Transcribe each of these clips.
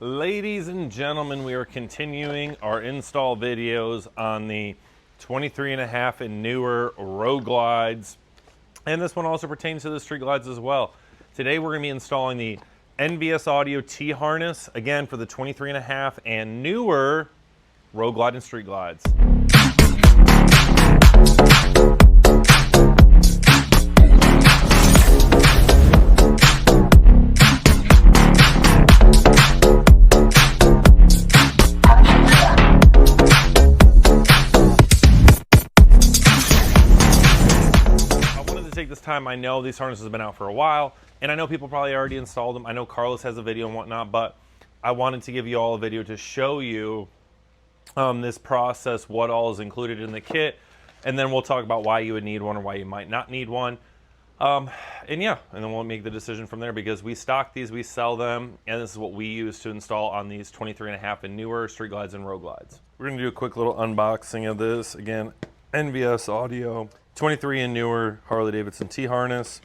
Ladies and gentlemen, we are continuing our install videos on the 23.5 and newer Road Glides. And this one also pertains to the Street Glides as well. Today we're going to be installing the NVS Audio T-Harness, again for the 23.5 and newer Road Glide and Street Glides. This time, I know these harnesses have been out for a while, and I know people probably already installed them. I know Carlos has a video and whatnot, but I wanted to give you all a video to show you this process, what all is included in the kit, and then we'll talk about why you would need one or why you might not need one. And then we'll make the decision from there, because we stock these, we sell them, and this is what we use to install on these 23.5 and newer Street Glides and Road Glides. We're going to do a quick little unboxing of this. Again, NVS Audio 23 and newer Harley-Davidson T-Harness.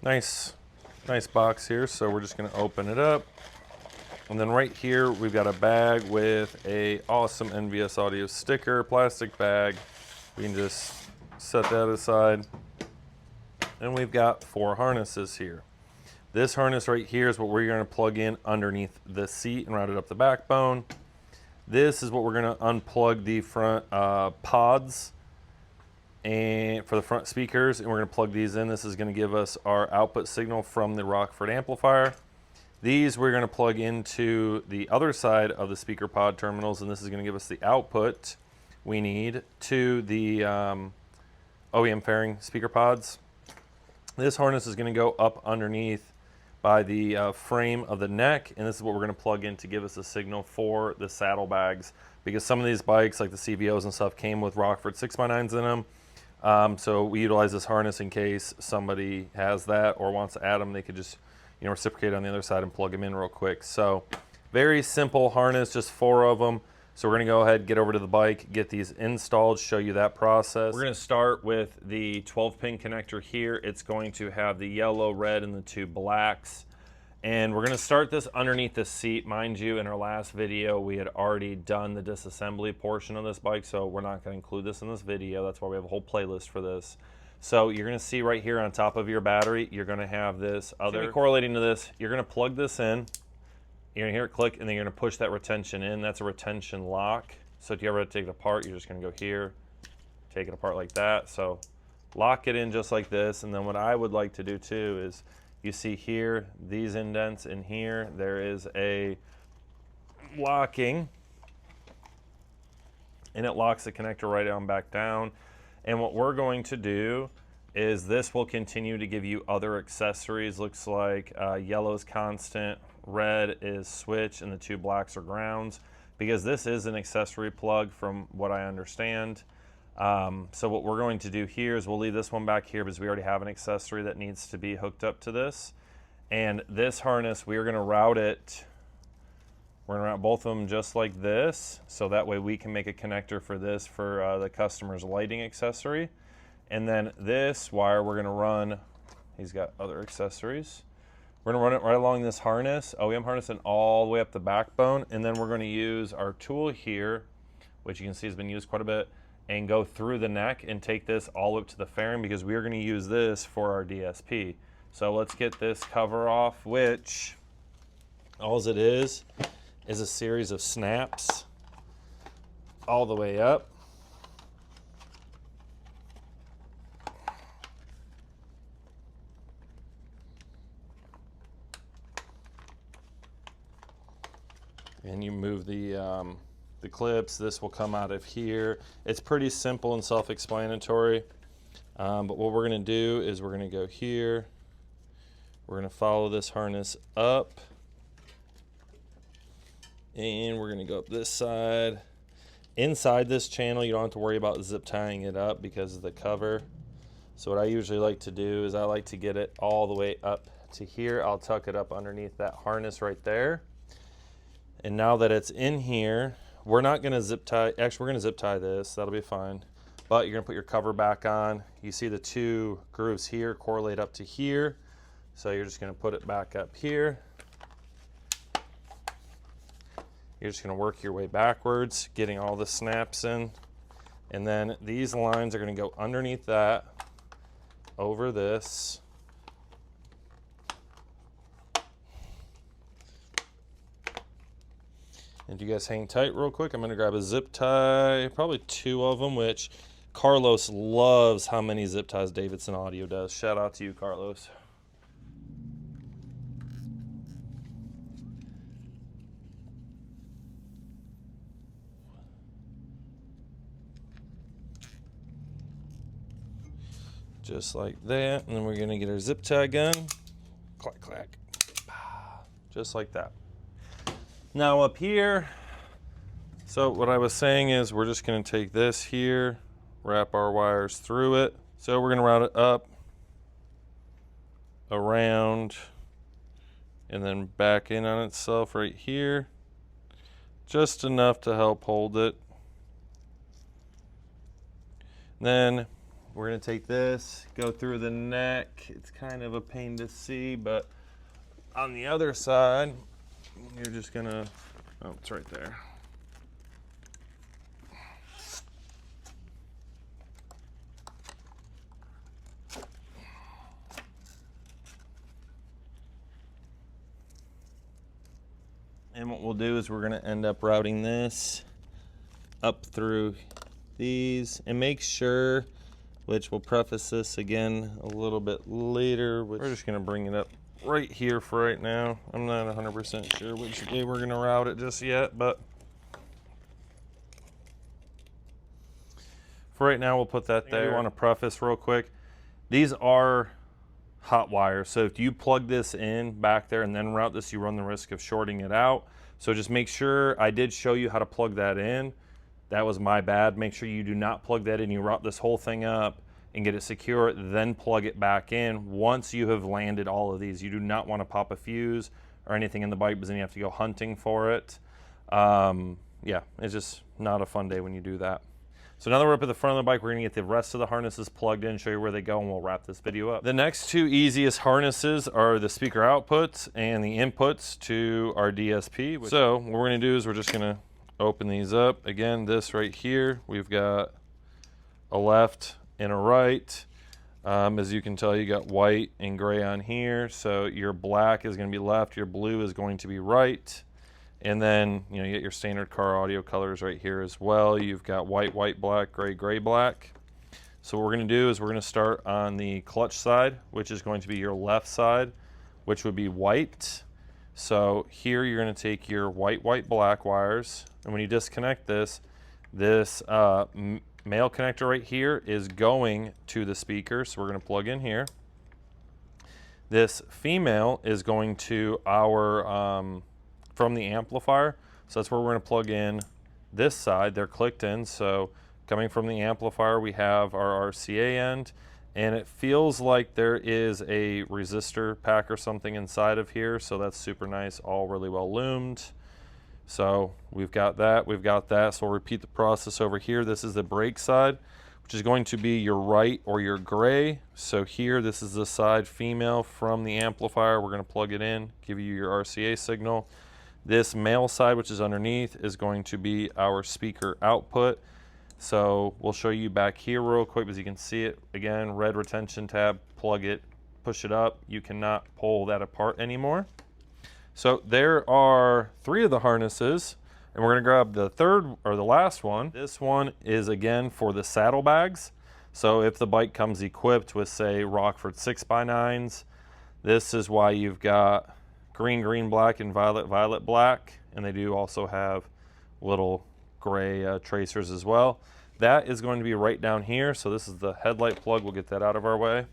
Nice box here. So we're just going to open it up. And then right here, we've got a bag with a awesome NVS Audio sticker, plastic bag. We can just set that aside. And we've got 4 harnesses here. This harness right here is what we're going to plug in underneath the seat and route it up the backbone. This is what we're going to unplug the front pods and for the front speakers, and we're going to plug these in. This is going to give us our output signal from the Rockford amplifier. These we're going to plug into the other side of the speaker pod terminals, and this is going to give us the output we need to the OEM fairing speaker pods. This harness is going to go up underneath by the frame of the neck, and this is what we're going to plug in to give us a signal for the saddlebags, because some of these bikes, like the CVOs and stuff, came with Rockford 6x9s in them. So we utilize this harness in case somebody has that or wants to add them. They could just, reciprocate on the other side and plug them in real quick. So very simple harness, just 4 of them. So we're going to go ahead, get over to the bike, get these installed, show you that process. We're going to start with the 12-pin connector here. It's going to have the yellow, red, and the 2 blacks. And we're going to start this underneath the seat. Mind you, in our last video, we had already done the disassembly portion of this bike, so we're not going to include this in this video. That's why we have a whole playlist for this. So you're going to see right here on top of your battery, you're going to have this other correlating to this. You're going to plug this in. You're going to hear it click, and then you're going to push that retention in. That's a retention lock. So if you ever take it apart, you're just going to go here, take it apart like that. So lock it in just like this. And then what I would like to do too is, you see here, these indents in here, there is a locking, and it locks the connector right on back down. And what we're going to do is this will continue to give you other accessories. Looks like yellow is constant, red is switch, and the 2 blacks are grounds, because this is an accessory plug from what I understand. So what we're going to do here is we'll leave this one back here because we already have an accessory that needs to be hooked up to this. And this harness, we are going to route it. We're going to route both of them just like this, so that way we can make a connector for this for the customer's lighting accessory. And then this wire we're going to run, he's got other accessories. We're going to run it right along this harness, OEM harness, and all the way up the backbone. And then we're going to use our tool here, which you can see has been used quite a bit, and go through the neck and take this all up to the fairing, because we are going to use this for our DSP. So let's get this cover off, which all it is a series of snaps all the way up. And you move the clips. This will come out of here. It's pretty simple and self-explanatory, but what we're going to do is we're going to go here. We're going to follow this harness up, and we're going to go up this side. Inside this channel, you don't have to worry about zip tying it up because of the cover. So what I usually like to do is I like to get it all the way up to here. I'll tuck it up underneath that harness right there. And now that it's in here, we're not going to zip tie. Actually, we're going to zip tie this. That'll be fine. But you're going to put your cover back on. You see the 2 grooves here correlate up to here. So you're just going to put it back up here. You're just gonna work your way backwards, getting all the snaps in. And then these lines are gonna go underneath that, over this. And you guys hang tight real quick. I'm gonna grab a zip tie, probably 2 of them, which Carlos loves how many zip ties Davidson Audio does. Shout out to you, Carlos. Just like that. And then we're gonna get our zip tie gun. Clack, clack. Just like that. Now up here, so what I was saying is we're just gonna take this here, wrap our wires through it. So we're gonna route it up, around, and then back in on itself right here. Just enough to help hold it. Then we're gonna take this, go through the neck. It's kind of a pain to see, but on the other side, you're just gonna, oh, it's right there. And what we'll do is we're gonna end up routing this up through these, and make sure, which we'll preface this again a little bit later, which we're just gonna bring it up right here for right now. I'm not 100% sure which way we're gonna route it just yet, but for right now we'll put that there. I want to preface real quick, these are hot wires, so if you plug this in back there and then route this, you run the risk of shorting it out. So just make sure, I did show you how to plug that in. That was my bad. Make sure you do not plug that in. You route this whole thing up and get it secure, then plug it back in once you have landed all of these. You do not want to pop a fuse or anything in the bike, because then you have to go hunting for it. Yeah, it's just not a fun day when you do that. So now that we're up at the front of the bike, we're gonna get the rest of the harnesses plugged in, show you where they go, and we'll wrap this video up. The next 2 easiest harnesses are the speaker outputs and the inputs to our DSP. So what we're gonna do is we're just gonna open these up. Again, this right here, we've got a left and a right. As you can tell, you got white and gray on here. So your black is gonna be left, your blue is going to be right. And then, you know, you get your standard car audio colors right here as well. You've got white, white, black, gray, gray, black. So what we're gonna do is we're gonna start on the clutch side, which is going to be your left side, which would be white. So here you're gonna take your white, white, black wires, and when you disconnect this, this male connector right here is going to the speaker, so we're gonna plug in here. This female is going to our, from the amplifier, so that's where we're gonna plug in this side. They're clicked in, so coming from the amplifier, we have our RCA end, and it feels like there is a resistor pack or something inside of here, so that's super nice, all really well loomed. So we've got that, so we'll repeat the process over here. This is the brake side, which is going to be your right or your gray. So here, this is the side female from the amplifier. We're gonna plug it in, give you your RCA signal. This male side, which is underneath, is going to be our speaker output. So we'll show you back here real quick, as you can see it. Again, red retention tab, plug it, push it up. You cannot pull that apart anymore. So there are 3 of the harnesses, and we're gonna grab the third, or the last one. This one is again for the saddlebags. So if the bike comes equipped with, say, Rockford 6x9s, this is why you've got green, green, black, and violet, violet, black. And they do also have little gray tracers as well. That is going to be right down here. So this is the headlight plug. We'll get that out of our way.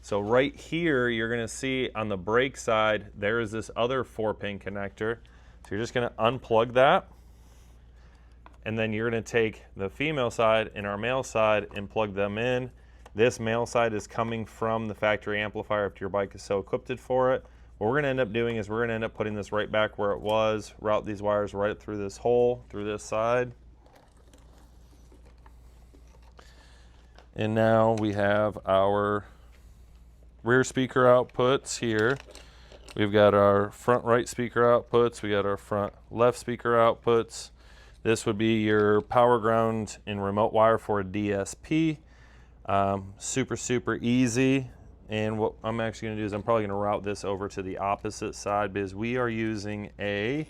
So right here, you're gonna see on the brake side, there is this other 4-pin connector. So you're just gonna unplug that. And then you're gonna take the female side and our male side and plug them in. This male side is coming from the factory amplifier if your bike is so equipped for it. What we're gonna end up doing is we're gonna end up putting this right back where it was, route these wires right through this hole, through this side. And now we have our rear speaker outputs here. We've got our front right speaker outputs. We got our front left speaker outputs. This would be your power ground and remote wire for a DSP. Super easy. And what I'm actually going to do is I'm probably going to route this over to the opposite side because we are using a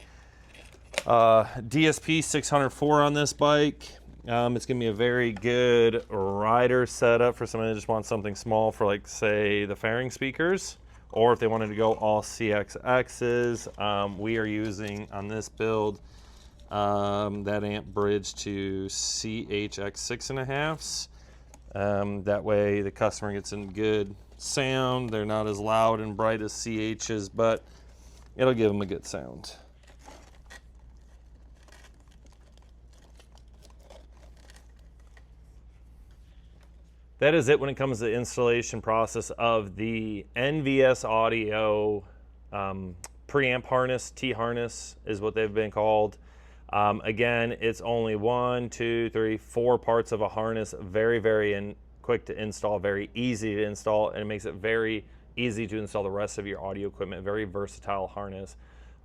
DSP 604 on this bike. It's going to be a very good rider setup for someone that just wants something small for, like, say, the fairing speakers, or if they wanted to go all CXXs. We are using on this build that amp bridge to CHX 6.5s. That way the customer gets in good sound. They're not as loud and bright as CHs, but it'll give them a good sound. That is it when it comes to the installation process of the NVS Audio preamp harness. T-Harness is what they've been called. Again, it's only 1, 2, 3, 4 parts of a harness. Very quick to install, very easy to install, and it makes it very easy to install the rest of your audio equipment. Very versatile harness.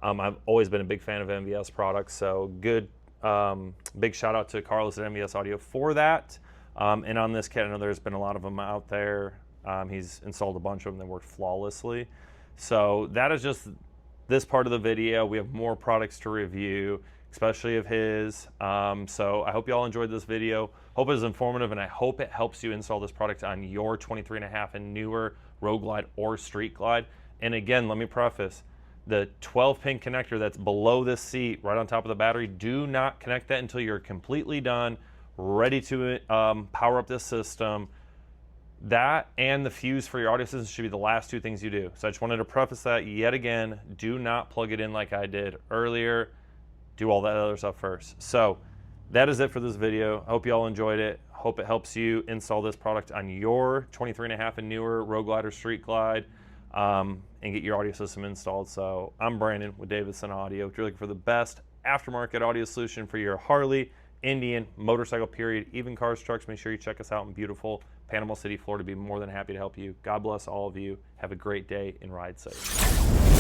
I've always been a big fan of NVS products, so good. Big shout out to Carlos at NVS Audio for that. And on this kit, I know there's been a lot of them out there. He's installed a bunch of them that worked flawlessly. So that is just this part of the video. We have more products to review, especially of his. So I hope you all enjoyed this video. Hope it was informative, and I hope it helps you install this product on your 23.5 and newer Road Glide or Street Glide. And again, let me preface, the 12-pin connector that's below this seat, right on top of the battery, do not connect that until you're completely done, ready to power up this system. That and the fuse for your audio system should be the last 2 things you do. So I just wanted to preface that yet again. Do not plug it in like I did earlier. Do all that other stuff first. So that is it for this video. I hope you all enjoyed it. Hope it helps you install this product on your 23.5 and newer Road Glide or Street Glide, and get your audio system installed. So I'm Brandon with Davidson Audio. If you're looking for the best aftermarket audio solution for your Harley, Indian, motorcycle, period, even cars, trucks, make sure you check us out in beautiful Panama City, Florida. Be more than happy to help you. God bless all of you. Have a great day and ride safe.